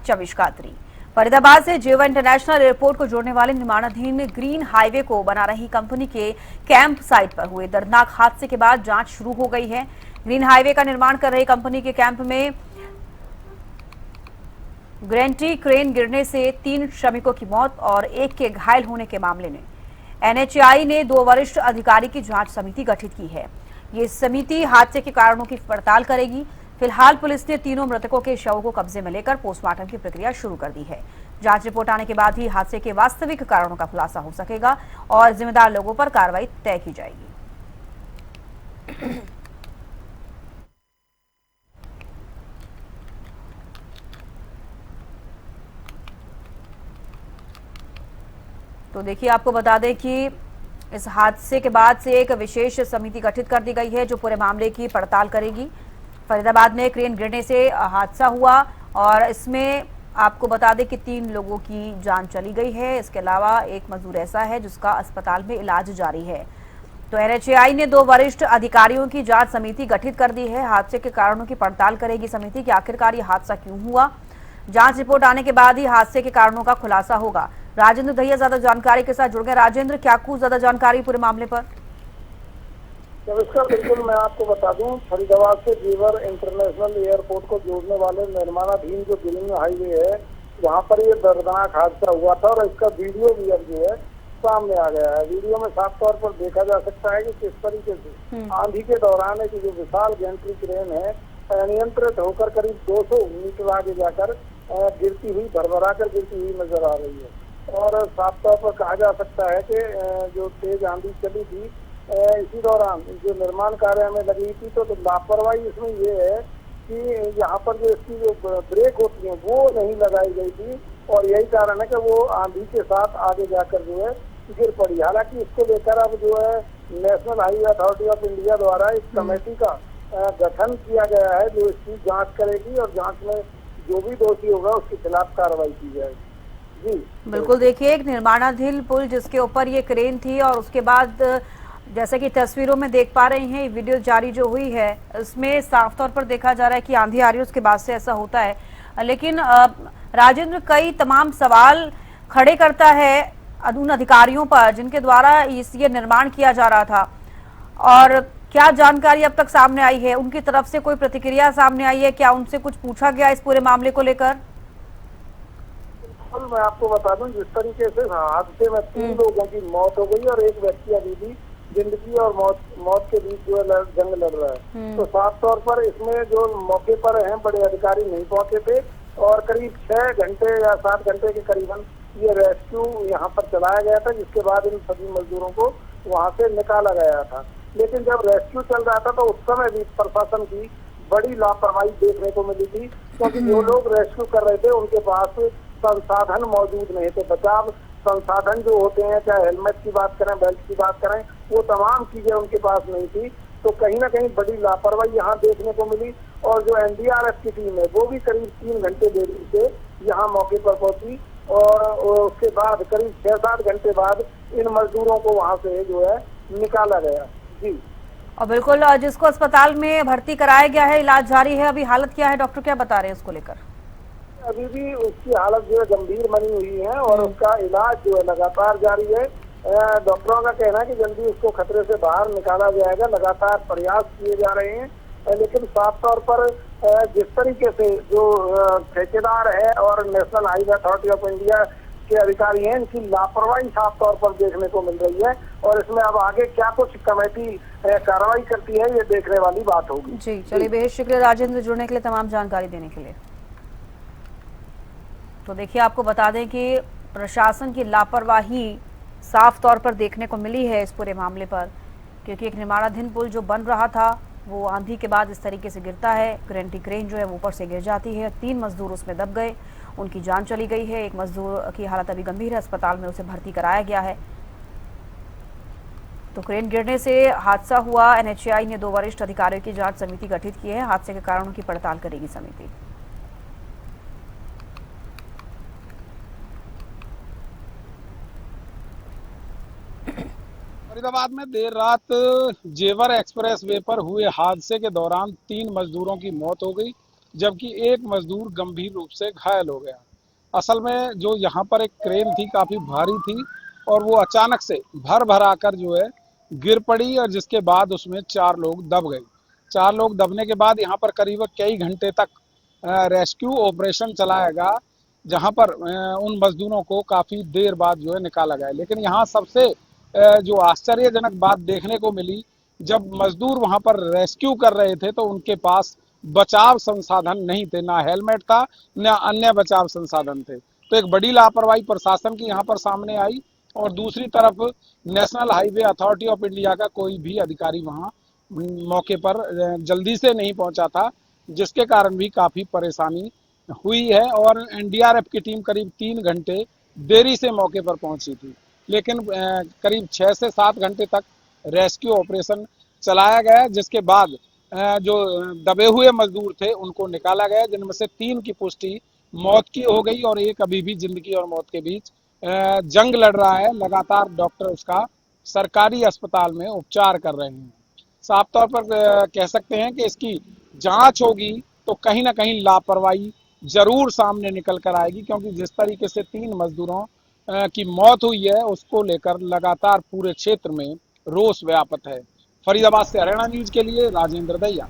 चविष्कात्री। फरीदाबाद से जेवर international airport को जोड़ने वाले निर्माणाधीन ग्रीन हाईवे को बना रही कंपनी के कैंप साइट पर हुए दर्दनाक हादसे के बाद जांच शुरू हो गई है। ग्रीन हाईवे का निर्माण कर रही कंपनी के कैंप में ग्रेंटी क्रेन गिरने से 3 श्रमिकों की मौत और 1 के घायल होने के मामले में एनएचएआई ने 2 वरिष्ठ अधिकारी की जांच समिति गठित की है। ये समिति हादसे के कारणों की पड़ताल करेगी। फिलहाल पुलिस ने तीनों मृतकों के शवों को कब्जे में लेकर पोस्टमार्टम की प्रक्रिया शुरू कर दी है। जांच रिपोर्ट आने के बाद ही हादसे के वास्तविक कारणों का खुलासा हो सकेगा और जिम्मेदार लोगों पर कार्रवाई तय की जाएगी। तो देखिए, आपको बता दें कि इस हादसे के बाद से एक विशेष समिति गठित कर दी गई है जो पूरे मामले की पड़ताल करेगी। फरीदाबाद में क्रेन गिरने से हादसा हुआ और इसमें आपको बता दें कि 3 लोगों की जान चली गई है। इसके अलावा एक मजदूर ऐसा है जिसका अस्पताल में इलाज जारी है। तो एनएचएआई ने 2 वरिष्ठ अधिकारियों की जांच समिति गठित कर दी है। हादसे के कारणों की पड़ताल करेगी समिति कि आखिरकार ये हादसा क्यों हुआ। जांच रिपोर्ट आने के बाद ही हादसे के कारणों का खुलासा होगा। राजेंद्र दहिया ज्यादा जानकारी के साथ जुड़ गए। राजेंद्र, क्या कुछ ज्यादा जानकारी पूरे मामले पर? नमस्कार, बिल्कुल मैं आपको बता दूं, फरीदाबाद से जेवर इंटरनेशनल एयरपोर्ट को जोड़ने वाले निर्माणाधीन जो ग्रीन हाईवे है, वहां पर ये दर्दनाक हादसा हुआ था और इसका वीडियो भी अब जो है सामने आ गया है। वीडियो में साफ तौर पर देखा जा सकता है कि किस तरीके से आंधी के दौरान एक जो विशाल गैंट्री क्रेन है अनियंत्रित होकर करीब 200 मीटर आगे जाकर गिरती हुई, भरभरा कर गिरती हुई नजर आ रही है। और साफ तौर पर कहा जा सकता है कि जो तेज आंधी चली थी इसी दौरान जो निर्माण कार्य में लगी थी, तो लापरवाही इसमें ये है कि यहाँ पर जो इसकी जो ब्रेक होती है वो नहीं लगाई गई थी और यही कारण है कि वो आंधी के साथ आगे जाकर जो है गिर पड़ी। हालांकि इसको लेकर अब जो है national highway authority of India द्वारा एक कमेटी का गठन किया गया है जो इसकी जांच करेगी और जांच में जो भी दोषी होगा उसके खिलाफ कार्रवाई की जाएगी। जी बिल्कुल, देखिए, एक निर्माणाधीन पुल जिसके ऊपर ये क्रेन थी और उसके बाद जैसे कि तस्वीरों में देख पा रहे हैं, वीडियो जारी जो हुई है इसमें साफ तौर पर देखा जा रहा है कि आंधी आ रही है, उसके बाद से ऐसा होता है। लेकिन राजेंद्र, कई तमाम सवाल खड़े करता है उन अधिकारियों पर जिनके द्वारा ये निर्माण किया जा रहा था। और क्या जानकारी अब तक सामने आई है? उनकी तरफ से कोई प्रतिक्रिया सामने आई है? क्या उनसे कुछ पूछा गया इस पूरे मामले को लेकर? मैं आपको बता दूं, जिस तरीके से हादसे में 3 लोगों की मौत हो गई और एक व्यक्ति अभी भी जिंदगी और मौत के बीच जो है जंग लड़ रहा है, तो साफ तौर पर इसमें जो मौके पर हैं बड़े अधिकारी नहीं पहुंचे थे और करीब 6 घंटे या 7 घंटे के करीबन ये रेस्क्यू यहाँ पर चलाया गया था, जिसके बाद इन सभी मजदूरों को वहाँ से निकाला गया था। लेकिन जब रेस्क्यू चल रहा था तो उस समय भी प्रशासन की बड़ी लापरवाही देखने को मिली थी, क्योंकि जो लोग रेस्क्यू कर रहे थे उनके पास संसाधन मौजूद नहीं थे। बचाव संसाधन जो होते हैं, चाहे हेलमेट की बात करें, बेल्ट की बात करें, वो तमाम चीजें उनके पास नहीं थी। तो कहीं ना कहीं बड़ी लापरवाही यहाँ देखने को मिली और जो एनडीआरएफ की टीम है वो भी करीब 3 घंटे देरी से यहाँ मौके पर पहुंची और उसके बाद करीब 6-7 घंटे बाद इन मजदूरों को वहाँ से जो है निकाला गया। जी, और बिल्कुल, जिसको अस्पताल में भर्ती कराया गया है, इलाज जारी है। अभी हालत क्या है, डॉक्टर क्या बता रहे हैं इसको लेकर? अभी भी उसकी हालत जो है गंभीर बनी हुई है और उसका इलाज जो है लगातार जारी है। डॉक्टरों का कहना है कि जल्दी उसको खतरे से बाहर निकाला जाएगा। लगातार प्रयास किए जा रहे हैं, लेकिन साफ तौर पर जिस तरीके से जो ठेकेदार है और national highway authority of India के अधिकारी हैं, इनकी लापरवाही साफ तौर पर देखने को मिल रही है और इसमें अब आगे क्या कुछ कमेटी कार्रवाई करती है ये देखने वाली बात होगी। जी, चलिए, बेहद शुक्रिया राजेंद्र जुड़ने के लिए, तमाम जानकारी देने के लिए। तो देखिए, आपको बता दें कि प्रशासन की लापरवाही साफ तौर पर देखने को मिली है इस पूरे मामले पर, क्योंकि एक निर्माणाधीन पुल जो बन रहा था वो आंधी के बाद इस तरीके से गिरता है। ग्रेंटी क्रेन जो है वो ऊपर से गिर जाती है। 3 मजदूर उसमें दब गए, उनकी जान चली गई है। एक मजदूर की हालत अभी गंभीर है, अस्पताल में उसे भर्ती कराया गया है। तो क्रेन गिरने से हादसा हुआ। एनएचएआई ने 2 वरिष्ठ अधिकारियों की जांच समिति गठित की है। हादसे के कारणों की पड़ताल करेगी समिति। फरीदाबाद में देर रात जेवर एक्सप्रेस वे पर हुए हादसे के दौरान 3 मजदूरों की मौत हो गई जबकि एक मजदूर गंभीर रूप से घायल हो गया। असल में जो यहाँ पर एक क्रेन थी काफी भारी थी और वो अचानक से भर भरा कर जो है गिर पड़ी और जिसके बाद उसमें 4 लोग दब गए। 4 लोग दबने के बाद यहाँ पर करीब कई घंटे तक रेस्क्यू ऑपरेशन चलाया गया, जहाँ पर उन मजदूरों को काफी देर बाद जो है निकाला गया। लेकिन यहाँ सबसे जो आश्चर्यजनक बात देखने को मिली, जब मजदूर वहां पर रेस्क्यू कर रहे थे तो उनके पास बचाव संसाधन नहीं थे, ना हेलमेट था ना अन्य बचाव संसाधन थे। तो एक बड़ी लापरवाही प्रशासन की यहाँ पर सामने आई और दूसरी तरफ national highway authority of India का कोई भी अधिकारी वहां मौके पर जल्दी से नहीं पहुंचा था, जिसके कारण भी काफी परेशानी हुई है और एनडीआरएफ की टीम करीब 3 घंटे देरी से मौके पर पहुंची थी। लेकिन करीब 6 से 7 घंटे तक रेस्क्यू ऑपरेशन चलाया गया, जिसके बाद जो दबे हुए मजदूर थे उनको निकाला गया, जिनमें से 3 की पुष्टि मौत की हो गई और एक अभी भी जिंदगी और मौत के बीच जंग लड़ रहा है। लगातार डॉक्टर उसका सरकारी अस्पताल में उपचार कर रहे हैं। साफ तौर पर कह सकते हैं कि इसकी जांच होगी तो कहीं ना कहीं लापरवाही जरूर सामने निकल कर आएगी, क्योंकि जिस तरीके से 3 मजदूरों की मौत हुई है उसको लेकर लगातार पूरे क्षेत्र में रोष व्याप्त है। फरीदाबाद से हरियाणा न्यूज के लिए राजेंद्र दहिया।